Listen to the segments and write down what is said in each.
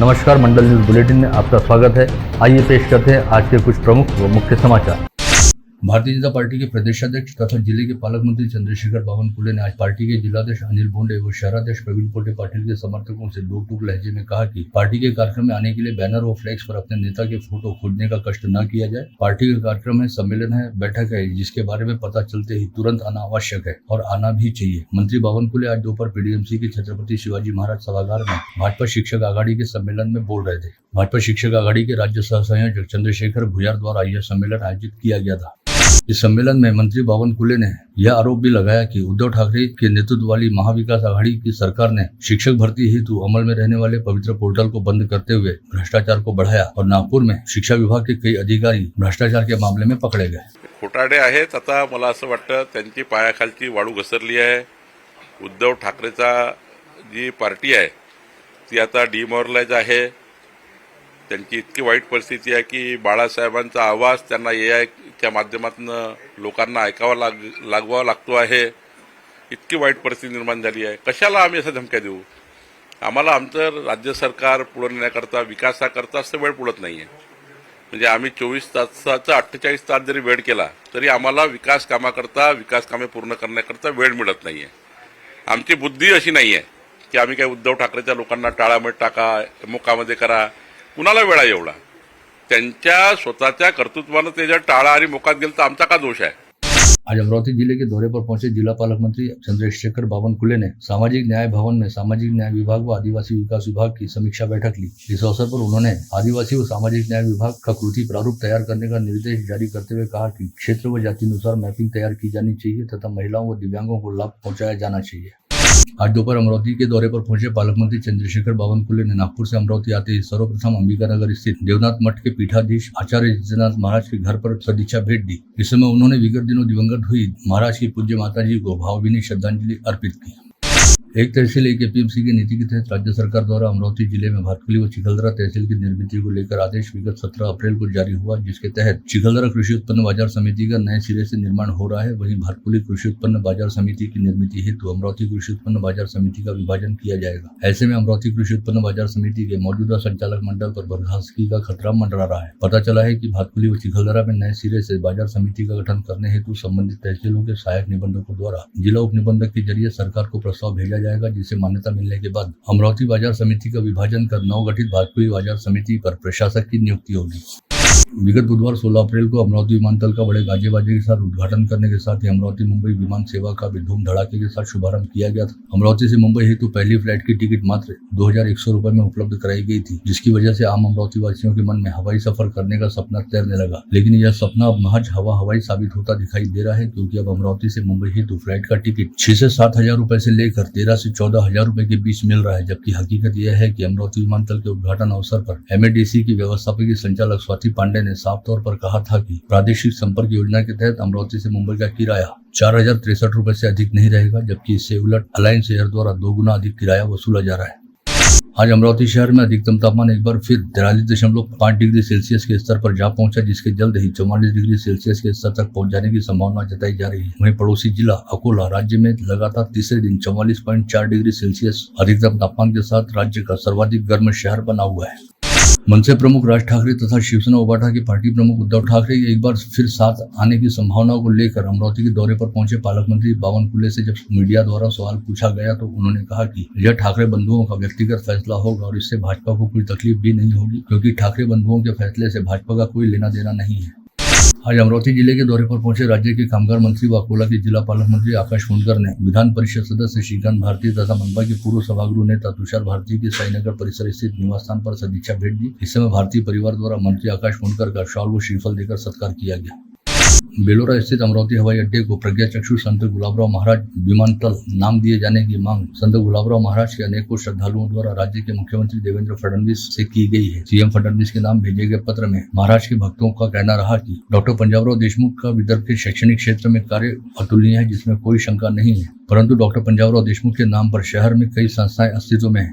नमस्कार, मंडल news bulletin में आपका स्वागत है। आइए पेश करते हैं आज के कुछ प्रमुख व मुख्य समाचार। भारतीय जनता पार्टी के प्रदेशाध्यक्ष तथा जिले के पालक मंत्री चंद्रशेखर बावनकुले ने आज पार्टी के जिलाध्यक्ष अनिल बोंडे व शहराध्यक्ष प्रवीण पोटे पाटिल के समर्थकों से दो टूक लहजे में कहा कि पार्टी के कार्यक्रम में आने के लिए बैनर व फ्लैक्स पर अपने नेता के फोटो खोजने का कष्ट न किया जाए। पार्टी का कार्यक्रम है, सम्मेलन है, बैठक है, जिसके बारे में पता चलते ही तुरंत आना आवश्यक है और आना भी चाहिए। मंत्री बावनकुले आज दोपहर पीडीएमसी के छत्रपति शिवाजी महाराज सभागार में भाजपा शिक्षक आघाड़ी के सम्मेलन में बोल रहे थे। भाजपा शिक्षक आघाड़ी के राज्य सह संयोजक चंद्रशेखर भुयार द्वारा यह सम्मेलन आयोजित किया गया था। इस सम्मेलन में मंत्री बावनकुले ने यह आरोप भी लगाया कि उद्धव ठाकरे के नेतृत्व वाली महाविकास आघाड़ी की सरकार ने शिक्षक भर्ती हेतु अमल में रहने वाले पवित्र पोर्टल को बंद करते हुए भ्रष्टाचार को बढ़ाया और नागपुर में शिक्षा विभाग के कई अधिकारी भ्रष्टाचार के मामले में पकड़े गए। खोटाडे आहेत। आता मला असं वाटतं त्यांची पायाखालची वाळू घसरली आहे। उद्धव ठाकरेचा जी पार्टी आहे ती आता डिमोरलाइज आहे। त्यांची इतकी वाईट परिस्थिती आहे की बाळासाहेबांचा आवाज त्यांना एआयच्या माध्यमातून लोकांना ऐकावा लागवावा लागतो आहे। इतकी वाईट परिस्थिती निर्माण झाली आहे। कशाला आम्ही असा धमक्या देऊ? आम्हाला आमचं राज्य सरकार पुढे नेण्याकरता विकासाकरता असं वेळ पुरत नाहीये। म्हणजे आम्ही 24 तासाचा 48 तास जरी वेळ केला तरी आम्हाला विकास कामे पूर्ण करण्याकरता वेळ मिळत नाहीये। आमची बुद्धी अशी नाहीये की आम्ही काही उद्धव ठाकरेच्या लोकांना टाळामध्ये टाका, मुकामध्ये करा। कुणाला वेळा एवढा? त्यांच्या स्वतःच्या कर्तृत्वानं ते जर टाळा आणि मोकात गेलं तर आमचा का दोष आहे? आज अमरावती जिले के दौरे पर पहुंचे जिला पालक मंत्री चंद्रशेखर बावनकुले ने सामाजिक न्याय भवन में सामाजिक न्याय विभाग व आदिवासी विकास विभाग की समीक्षा बैठक ली। इस अवसर पर उन्होंने आदिवासी व सामाजिक न्याय विभाग का कृति प्रारूप तैयार करने का निर्देश जारी करते हुए कहा कि क्षेत्र व जाति अनुसार मैपिंग तैयार की जानी चाहिए तथा महिलाओं व दिव्यांगों को लाभ पहुँचाया जाना चाहिए। आज दोपहर अमरावती के दौरे पर पहुंचे पालक मंत्री चंद्रशेखर बावनकुले ने नागपुर से अमरावती आते ही सर्वप्रथम अंबिकानगर स्थित देवनाथ मठ के पीठाधीश आचार्य जितेंद्रनाथ महाराज के घर पर सदिच्छा भेंट दी। इस समय उन्होंने विगत दिनों दिवंगत हुई महाराज की पूज्य माता जी को भावभीनी श्रद्धांजलि अर्पित की। एक तहसील एक एपीएमसी की नीति के तहत राज्य सरकार द्वारा अमरावती जिले में भातकुली व चिखलदरा तहसील की निर्मिति को लेकर आदेश विगत 17 अप्रैल को जारी हुआ, जिसके तहत चिखलदरा कृषि उत्पन्न बाजार समिति का नए सिरे से निर्माण हो रहा है। वहीं भातकुली कृषि उत्पन्न बाजार समिति की निर्मिति हेतु अमरावती कृषि उत्पन्न बाजार समिति का विभाजन किया जाएगा। ऐसे में अमरावती कृषि उत्पन्न बाजार समिति के मौजूदा संचालक मंडल पर बर्खास्तगी का खतरा मंडरा रहा है। पता चला है कि भातकुली व चिखलदरा में नए सिरे से बाजार समिति का गठन करने हेतु संबंधित तहसीलों के सहायक निबंधकों द्वारा जिला उप निबंधक के जरिए सरकार को प्रस्ताव भेजा जाएगा, जिसे मान्यता मिलने के बाद अमरावती बाजार समिति का विभाजन कर नवगठित भातकुली बाजार समिति पर प्रशासक की नियुक्ति होगी। विगत बुधवार 16 अप्रैल को अमरावती विमानतल का बड़े गाजे बाजे के साथ उद्घाटन करने के साथ ही अमरावती मुंबई विमान सेवा का भी धूम धड़ाके के साथ शुभारंभ किया गया था। अमरावती से मुंबई हेतु पहली फ्लाइट की टिकट मात्र 2100 रुपए में उपलब्ध कराई गई थी, जिसकी वजह से आम अमरावती वासियों के मन में हवाई सफर करने का सपना तैरने लगा। लेकिन यह सपना अब महज हवाई साबित होता दिखाई दे रहा है, क्योंकि अब अमरावती से मुंबई हेतु फ्लाइट का टिकट 6 से 7 हजार रुपए से लेकर 13 से 14 हजार रुपए के बीच मिल रहा है। जबकि हकीकत यह है कि अमरावती विमानतल के उद्घाटन अवसर पर एमएडीसी की व्यवस्थापकीय संचालक स्वाति पांडे ने साफ तौर पर कहा था कि प्रादेशिक संपर्क योजना के तहत अमरावती से मुंबई का किराया 4063 रुपए से अधिक नहीं रहेगा, जबकि इससे उलट अलायंस एयर द्वारा 2 गुना अधिक किराया वसूला जा रहा है। आज अमरावती शहर में अधिकतम तापमान एक बार फिर 43.5 डिग्री सेल्सियस के स्तर पर जा पहुंचा, जिसके जल्द ही 44 डिग्री सेल्सियस के स्तर तक पहुंच जाने की संभावना जताई जा रही है। वहीं पड़ोसी जिला अकोला राज्य में लगातार तीसरे दिन 44.4 डिग्री सेल्सियस अधिकतम तापमान के साथ राज्य का सर्वाधिक गर्म शहर बना हुआ है। मनसे प्रमुख राज ठाकरे तथा शिवसेना उबाटा के पार्टी प्रमुख उद्धव ठाकरे एक बार फिर साथ आने की संभावनाओं को लेकर अमरावती के दौरे पर पहुंचे पालक मंत्री बावनकुले से जब मीडिया द्वारा सवाल पूछा गया तो उन्होंने कहा कि यह ठाकरे बंधुओं का व्यक्तिगत फैसला होगा और इससे भाजपा को कोई तकलीफ भी नहीं होगी, क्योंकि ठाकरे बंधुओं के फैसले से भाजपा का कोई लेना देना नहीं है। आज अमरावती जिले के दौरे पर पहुंचे राज्य के कामगार मंत्री व अकोला के जिला पालक मंत्री आकाश फुंडकर ने विधान परिषद सदस्य श्रीकांत भारती तथा मनपा के पूर्व सभागृह नेता तुषार भारती के साईनगर परिसर स्थित निवास स्थान पर सदिच्छा भेंट दी। इस समय भारतीय परिवार द्वारा मंत्री आकाश फुंडकर का शॉल व श्रीफल देकर सत्कार किया गया। बेलोरा स्थित अमरावती हवाई अड्डे को प्रज्ञा चक्षु संत गुलाबराव महाराज विमानतल नाम दिए जाने की मांग संत गुलाबराव महाराज के अनेकों श्रद्धालुओं द्वारा राज्य के मुख्यमंत्री देवेंद्र फडणवीस से की गई है। सीएम फडणवीस के नाम भेजे गए पत्र में महाराज के भक्तों का कहना रहा कि डॉक्टर पंजाबराव देशमुख का विदर्भ के शैक्षणिक क्षेत्र में कार्य अतुलनीय है, जिसमें कोई शंका नहीं है, परंतु डॉक्टर पंजाबराव देशमुख के नाम पर शहर में कई संस्थाएं अस्तित्व में है।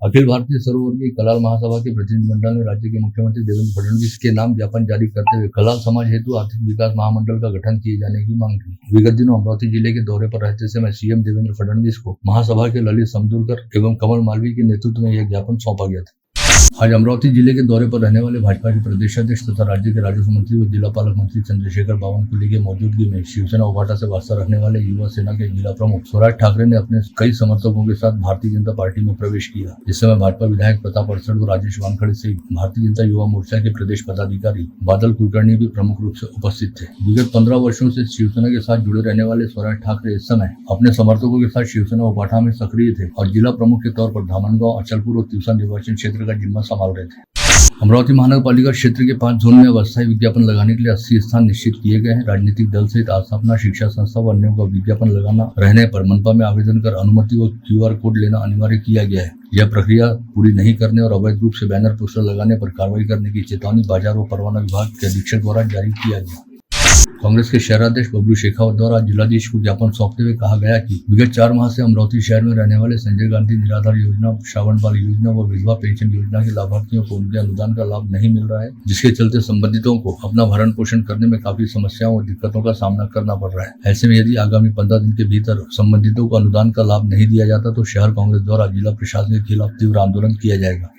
अखिल भारतीय सर्ववर्गीय कलाल महासभा के प्रतिनिधिमंडल ने राज्य के मुख्यमंत्री देवेंद्र फडणवीस के नाम ज्ञापन जारी करते हुए कलाल समाज हेतु आर्थिक विकास महामंडल का गठन किए जाने की मांग की। विगत दिनों अमरावती जिले के दौरे पर रहते समय सीएम देवेंद्र फडणवीस को महासभा के ललित समदुरकर एवं कमल मालवीय के नेतृत्व में यह ज्ञापन सौंपा गया था। आज अमरावती जिले के दौरे पर रहने वाले भाजपा के प्रदेश अध्यक्ष तथा राज्य के राजस्व मंत्री व जिला पालक मंत्री चंद्रशेखर बावनकुले की मौजूदगी में शिवसेना उभाटा से वास्ता रखने वाले युवा सेना के जिला प्रमुख स्वराज ठाकरे ने अपने कई समर्थकों के साथ भारतीय जनता पार्टी में प्रवेश किया। इस समय भाजपा विधायक प्रताप अड़सठ व राजेश वानखड़े सहित भारतीय जनता युवा मोर्चा के प्रदेश पदाधिकारी बादल कुलकर्णी भी प्रमुख रूप से उपस्थित थे। विगत 15 वर्षों से शिवसेना के साथ जुड़े रहने वाले स्वराज ठाकरे इस समय अपने समर्थकों के साथ शिवसेना उभाटा में सक्रिय थे और जिला प्रमुख के तौर पर धामनगांव, अचलपुर और तिवसा निर्वाचन क्षेत्र का जिम्मा संभाल रहे थे। अमरावती महानगर पालिका क्षेत्र के 5 जोन में अस्थायी विज्ञापन लगाने के लिए 80 स्थान निश्चित किए गए हैं। राजनीतिक दल सहित आस्थापना, शिक्षा संस्था व अन्यों का विज्ञापन लगाना रहने पर मनपा में आवेदन कर अनुमति व QR कोड लेना अनिवार्य किया गया है। यह प्रक्रिया पूरी नहीं करने और अवैध रूप से बैनर पोस्टर लगाने पर कार्रवाई करने की चेतावनी बाजार व परवाना विभाग के अधीक्षक द्वारा जारी किया गया। कांग्रेस के शहराध्यक्ष बबलू शेखावत द्वारा जिलाधीश को ज्ञापन सौंपते हुए कहा गया कि विगत 4 माह से अमरावती शहर में रहने वाले संजय गांधी निराधार योजना, श्रावण बाल योजना व विधवा पेंशन योजना के लाभार्थियों को उनके अनुदान का लाभ नहीं मिल रहा है, जिसके चलते संबंधितों को अपना भरण पोषण करने में काफी समस्याओं और दिक्कतों का सामना करना पड़ रहा है। ऐसे में यदि आगामी 15 दिन के भीतर संबंधितों को अनुदान का लाभ नहीं दिया जाता तो शहर कांग्रेस द्वारा जिला प्रशासन के खिलाफ तीव्र आंदोलन किया जाएगा।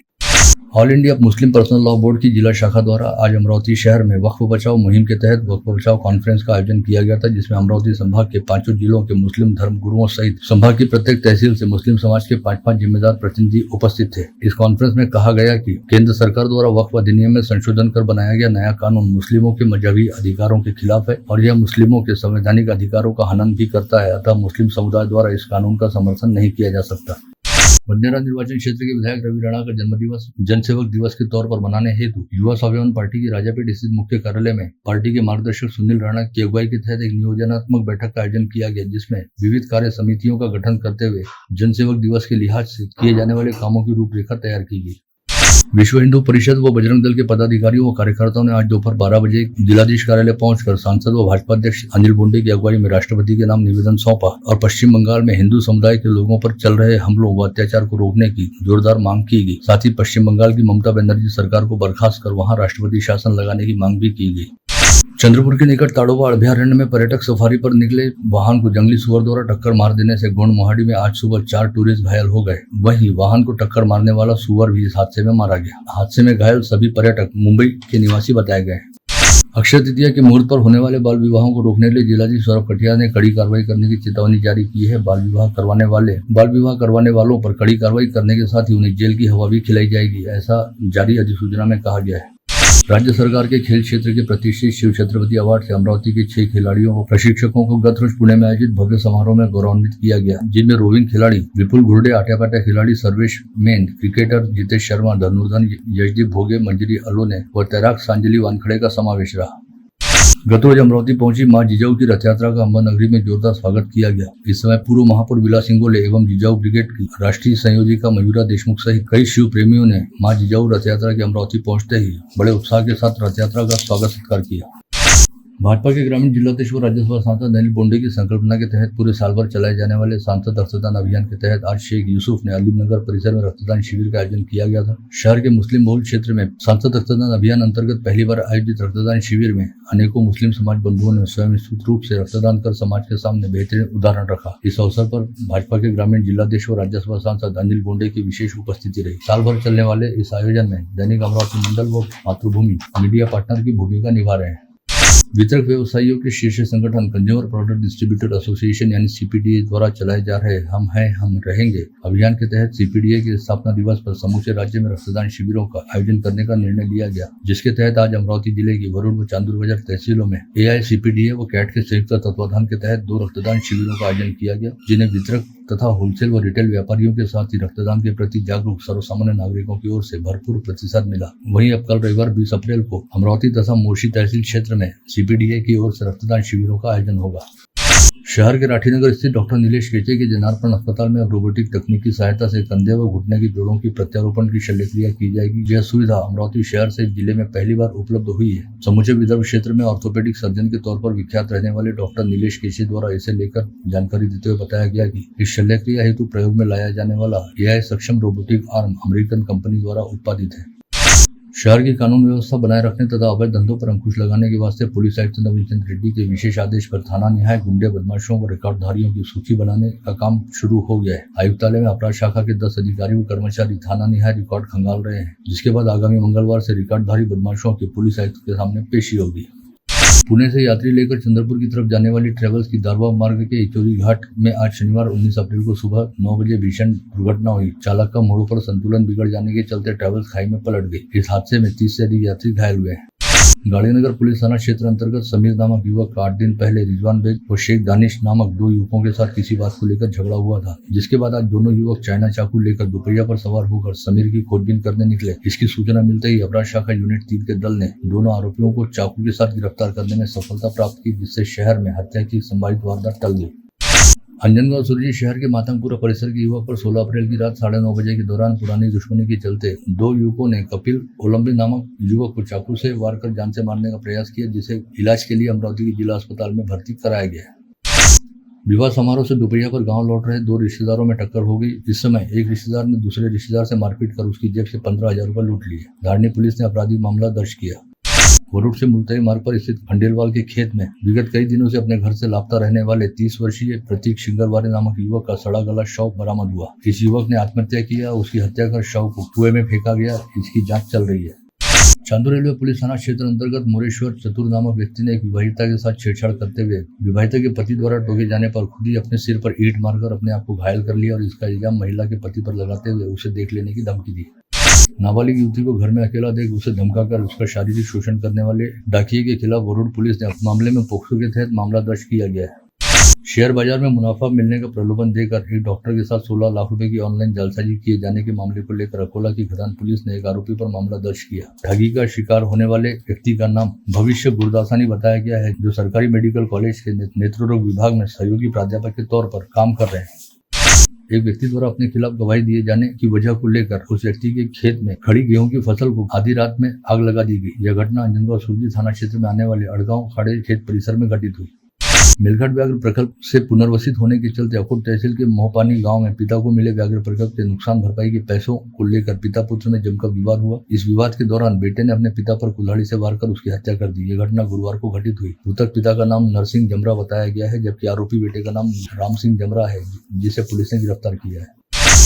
All India Muslim personal law board की जिला शाखा द्वारा आज अमरावती शहर में वक्फ बचाओ मुहिम के तहत वक्फ बचाओ कॉन्फ्रेंस का आयोजन किया गया था, जिसमें अमरावती संभाग के 5 जिलों के मुस्लिम धर्म गुरुओं सहित संभाग की प्रत्येक तहसील से मुस्लिम समाज के 5 जिम्मेदार प्रतिनिधि उपस्थित थे। इस कॉन्फ्रेंस में कहा गया कि केंद्र सरकार द्वारा वक्फ अधिनियम में संशोधन कर बनाया गया नया कानून मुस्लिमों के मजहबी अधिकारों के खिलाफ है और यह मुस्लिमों के संवैधानिक अधिकारों का हनन भी करता है। अतः मुस्लिम समुदाय द्वारा इस कानून का समर्थन नहीं किया जा सकता। बंदेरा निर्वाचन क्षेत्र के विधायक रवि राणा का जन्मदिवस जनसेवक दिवस के तौर पर मनाने हेतु युवा स्वाभिमान पार्टी की राजापेट स्थित मुख्य कार्यालय में पार्टी के मार्गदर्शक सुनील राणा की अगुवाई के तहत एक नियोजनात्मक बैठक का आयोजन किया गया, जिसमें विविध कार्य समितियों का गठन करते हुए जनसेवक दिवस के लिहाज से किए जाने वाले कामों की रूपरेखा तैयार की गई। विश्व हिंदू परिषद व बजरंग दल के पदाधिकारियों व कार्यकर्ताओं ने आज दोपहर 12 बजे जिलाधीश कार्यालय पहुंचकर सांसद व भाजपा अध्यक्ष अनिल बोंडे की अगुवाई में राष्ट्रपति के नाम निवेदन सौंपा और पश्चिम बंगाल में हिंदू समुदाय के लोगों पर चल रहे हमलों व अत्याचार को रोकने की जोरदार मांग की गई। साथ ही पश्चिम बंगाल की ममता बनर्जी सरकार को बर्खास्त कर वहां राष्ट्रपति शासन लगाने की मांग भी की गई। चंद्रपुर के निकट ताड़ोबा अभयारण्य में पर्यटक सफारी पर निकले वाहन को जंगली सुअर द्वारा टक्कर मार देने से गोंड मोहाड़ी में आज सुबह 4 टूरिस्ट घायल हो गए। वहीं वाहन को टक्कर मारने वाला सुअर भी इस हादसे में मारा गया। हादसे में घायल सभी पर्यटक मुंबई के निवासी बताए गए। अक्षय तृतीया के मुहूर्त पर होने वाले बाल विवाहों को रोकने के लिए जिलाधीश सौरभ कटियार ने कड़ी कार्रवाई करने की चेतावनी जारी की है। बाल विवाह करवाने वालों पर कड़ी कार्रवाई करने के साथ ही उन्हें जेल की हवा भी खिलाई जाएगी, ऐसा जारी अधिसूचना में कहा गया है। राज्य सरकार के खेल क्षेत्र के प्रतिष्ठित शिव छत्रपति अवार्ड से अमरावती के 6 खिलाड़ियों व प्रशिक्षकों को गत रोज पुणे में आयोजित भव्य समारोह में गौरवान्वित किया गया, जिनमें रोविंग खिलाड़ी विपुल घुर्डे, आट्यापाट्या खिलाड़ी सर्वेश मेन, क्रिकेटर जितेश शर्मा, धनुर्धर यशदीप भोगे, मंजरी अलोने व तैराक सांजलि वानखड़े का समावेश रहा। गत रोज अमरावती पहुंची मां जिजाऊ की रथ यात्रा का अंबा नगरी में जोरदार स्वागत किया गया। इस समय पूर्व महापौर विलास सिंगोले एवं जिजाऊ ब्रिगेड की राष्ट्रीय संयोजिका मयूरा देशमुख सहित कई शिव प्रेमियों ने मां जिजाऊ रथ यात्रा के अमरावती पहुंचते ही बड़े उत्साह के साथ रथ यात्रा का स्वागत सत्कार किया। भाजपा के ग्रामीण जिलाध्यक्ष व राज्यसभा सांसद अनिल बोंडे की संकल्पना के तहत पूरे साल भर चलाए जाने वाले सांसद रक्तदान अभियान के तहत आज शेख यूसुफ ने अलीम नगर परिसर में रक्तदान शिविर का आयोजन किया गया था। शहर के मुस्लिम बहुल क्षेत्र में सांसद रक्तदान अभियान अंतर्गत पहली बार आयोजित रक्तदान शिविर में अनेकों मुस्लिम समाज बंधुओं ने स्वयं स्फूर्त रूप से रक्तदान कर समाज के सामने बेहतरीन उदाहरण रखा। इस अवसर पर भाजपा के ग्रामीण जिलाध्यक्ष व राज्यसभा सांसद अनिल बोंडे की विशेष उपस्थिति रही। साल भर चलने वाले इस आयोजन में दैनिक अमरावती मंडल व मातृभूमि मीडिया पार्टनर की भूमिका निभा रहे हैं। वितरक व्यवसायियों के शीर्ष संगठन कंज्यूमर प्रोडक्ट डिस्ट्रीब्यूटर एसोसिएशन यानी CPDA द्वारा चलाए जा रहे हम हैं हम रहेंगे अभियान के तहत CPDA के स्थापना दिवस पर समूचे राज्य में रक्तदान शिविरों का आयोजन करने का निर्णय लिया गया, जिसके तहत आज अमरावती जिले की वरुण व चांदूर बाजार तहसीलों में AICPDA व कैट के संयुक्त तत्वाधान के तहत 2 रक्तदान शिविरों का आयोजन किया गया, जिन्हें वितरक तथा होलसेल व रिटेल व्यापारियों के साथ ही रक्तदान के प्रति जागरूक सर्वसामान्य नागरिकों की ओर से भरपूर प्रतिसाद मिला। वहीं अब कल रविवार 20 अप्रैल को अमरावती तथा मोर्शी तहसील क्षेत्र में CPDA की ओर से रक्तदान शिविरों का आयोजन होगा। शहर के राठीनगर स्थित डॉक्टर नीलेश केचे के जनार्पण अस्पताल में अब रोबोटिक तकनीक की सहायता से कंधे व घुटने की जोड़ों की प्रत्यारोपण की शल्यक्रिया की जाएगी। यह सुविधा अमरावती शहर से जिले में पहली बार उपलब्ध हुई है। समूचे विदर्भ क्षेत्र में ऑर्थोपेडिक सर्जन के तौर पर विख्यात रहने वाले डॉक्टर नीलेश केचे द्वारा इसे लेकर जानकारी देते हुए बताया गया कि इस शल्यक्रिया हेतु प्रयोग में लाया जाने वाला AI सक्षम रोबोटिक आर्म अमेरिकन कंपनी द्वारा उत्पादित है। शहर की कानून व्यवस्था बनाए रखने तथा अवैध धंधों पर अंकुश लगाने के वास्ते पुलिस आयुक्त नवीन चंद्र रेड्डी के विशेष आदेश पर थाना निहाय गुंडे बदमाशों व रिकॉर्डधारियों की सूची बनाने का काम शुरू हो गया है। आयुक्तालय में अपराध शाखा के 10 अधिकारी व कर्मचारी थाना निहाय रिकॉर्ड खंगाल रहे हैं, जिसके बाद आगामी मंगलवार से रिकॉर्डधारी बदमाशों की पुलिस आयुक्त के सामने पेशी होगी। पुणे से यात्री लेकर चंद्रपुर की तरफ जाने वाली ट्रेवल्स की दारवा मार्ग के इचोरी घाट में आज शनिवार 19 अप्रैल को सुबह 9 बजे भीषण दुर्घटना हुई। चालक का मोड़ पर संतुलन बिगड़ जाने के चलते ट्रेवल्स खाई में पलट गई। इस हादसे में 30 से अधिक यात्री घायल हुए हैं। गाड़ीनगर पुलिस थाना क्षेत्र अंतर्गत समीर नामक युवक का 8 दिन पहले रिजवान बेग और शेख दानिश नामक 2 युवकों के साथ किसी बात को लेकर झगड़ा हुआ था, जिसके बाद आज दोनों युवक चाइना चाकू लेकर दोपहिया पर सवार होकर समीर की खोजबीन करने निकले। इसकी सूचना मिलते ही अपराध शाखा यूनिट 3 के दल ने दोनों आरोपियों को चाकू के साथ गिरफ्तार करने में सफलता प्राप्त की, जिससे शहर में हत्या की संभावित वारदात टल गई। अंजनगांव सुरजी शहर के मातंगपुरा परिसर के युवक पर 16 अप्रैल की रात 9:30 बजे के दौरान पुरानी दुश्मनी के चलते 2 युवकों ने कपिल ओलंबे नामक युवक को चाकू से वार कर जान से मारने का प्रयास किया, जिसे इलाज के लिए अमरावती के जिला अस्पताल में भर्ती कराया गया। विवाह समारोह से दोपहिया पर गांव लौट रहे 2 रिश्तेदारों में टक्कर हो गई। इस समय एक रिश्तेदार ने दूसरे रिश्तेदार से मारपीट कर उसकी जेब से 15,000 रुपये लूट लिए। धारनी पुलिस ने आपराधिक मामला दर्ज किया। वरुड से मुल्ताई मार्ग पर स्थित खंडेलवाल के खेत में विगत कई दिनों से अपने घर से लापता रहने वाले 30 वर्षीय प्रतीक सिंगरवारे नामक युवक का सड़ा गला शव बरामद हुआ। इस युवक ने आत्महत्या किया, उसकी हत्या कर शव को कुएं में फेंका गया। इसकी जांच चल रही है। चांदू रेलवे पुलिस थाना क्षेत्र अंतर्गत मोरेश्वर चतुर नामक व्यक्ति ने एक विवाहिता के साथ छेड़छाड़ करते हुए विवाहिता के पति द्वारा टोके जाने पर खुद ही अपने सिर पर ईंट मारकर अपने आप को घायल कर लिया और इसका इल्जाम महिला के पति पर लगाते हुए उसे देख लेने की धमकी दी। नाबालिग युवती को घर में अकेला देख उसे धमकाकर उसका शारीरिक शोषण करने वाले डाकिये के खिलाफ वरुड पुलिस ने मामले में पोक्सो के तहत मामला दर्ज किया गया है। शेयर बाजार में मुनाफा मिलने का प्रलोभन देकर एक डॉक्टर के साथ 16 लाख रुपए की ऑनलाइन जालसाजी किए जाने के मामले को लेकर अकोला की खदान पुलिस ने एक आरोपी पर मामला दर्ज किया। ठगी का शिकार होने वाले व्यक्ति का नाम भविष्य गुरदासानी बताया गया है, जो सरकारी मेडिकल कॉलेज के नेत्ररोग विभाग में सहयोगी प्राध्यापक के तौर पर काम कर रहे हैं। एक व्यक्ति द्वारा अपने खिलाफ गवाही दिए जाने की वजह को लेकर उस व्यक्ति के खेत में खड़ी गेहूं की फसल को आधी रात में आग लगा दी गई। यह घटना अंजनगांव सुरजी थाना क्षेत्र में आने वाले अड़गांव खाड़े खेत परिसर में घटित हुई। मेलघाट व्याघ्र प्रकल्प से पुनर्वसित होने के चलते अकोट तहसील के मोहपानी गांव में पिता को मिले व्याघ्र प्रकल्प के नुकसान भरपाई के पैसों को लेकर पिता पुत्र में जमकर विवाद हुआ। इस विवाद के दौरान बेटे ने अपने पिता पर कुल्हाड़ी से वार कर उसकी हत्या कर दी। यह घटना गुरुवार को घटित हुई। मृतक पिता का नाम नरसिंह जमरा बताया गया है, जबकि आरोपी बेटे का नाम राम सिंह जमरा है, जिसे पुलिस ने गिरफ्तार किया है।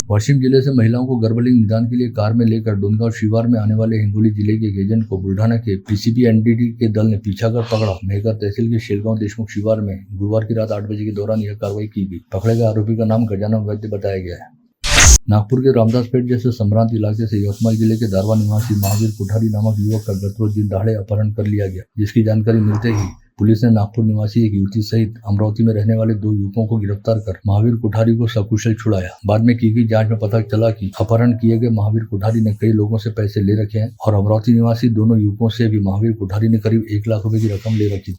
पश्चिम जिले से महिलाओं को गर्भलिंग निदान के लिए कार में लेकर डोनगांव शिवार में आने वाले हिंगोली जिले के एक एजेंट को बुल्ढाना के पीसीबी एनडीटी के दल ने पीछा कर पकड़ा। मेहकर तहसील के शेलगांव देशमुख शिवार में गुरुवार की रात 8 बजे के दौरान यह कार्रवाई की गई। पकड़े गए आरोपी का नाम गजानन वैद्य बताया गया है। नागपुर के रामदासपेट जैसे सम्रांत इलाके से यवतमाल जिले के दारवा निवासी महावीर कोठारी नामक युवक का गत रोज दिन दहाड़े अपहरण कर लिया गया, जिसकी जानकारी मिलते ही पुलिस ने नागपुर निवासी एक युवती सहित अमरावती में रहने वाले 2 युवकों को गिरफ्तार कर महावीर कोठारी को सकुशल छुड़ाया। बाद में की गई जांच में पता चला कि अपहरण किए गए महावीर कोठारी ने कई लोगों से पैसे ले रखे हैं और अमरावती निवासी दोनों युवकों से भी महावीर कोठारी ने करीब 1 लाख रुपए की रकम ले रखी।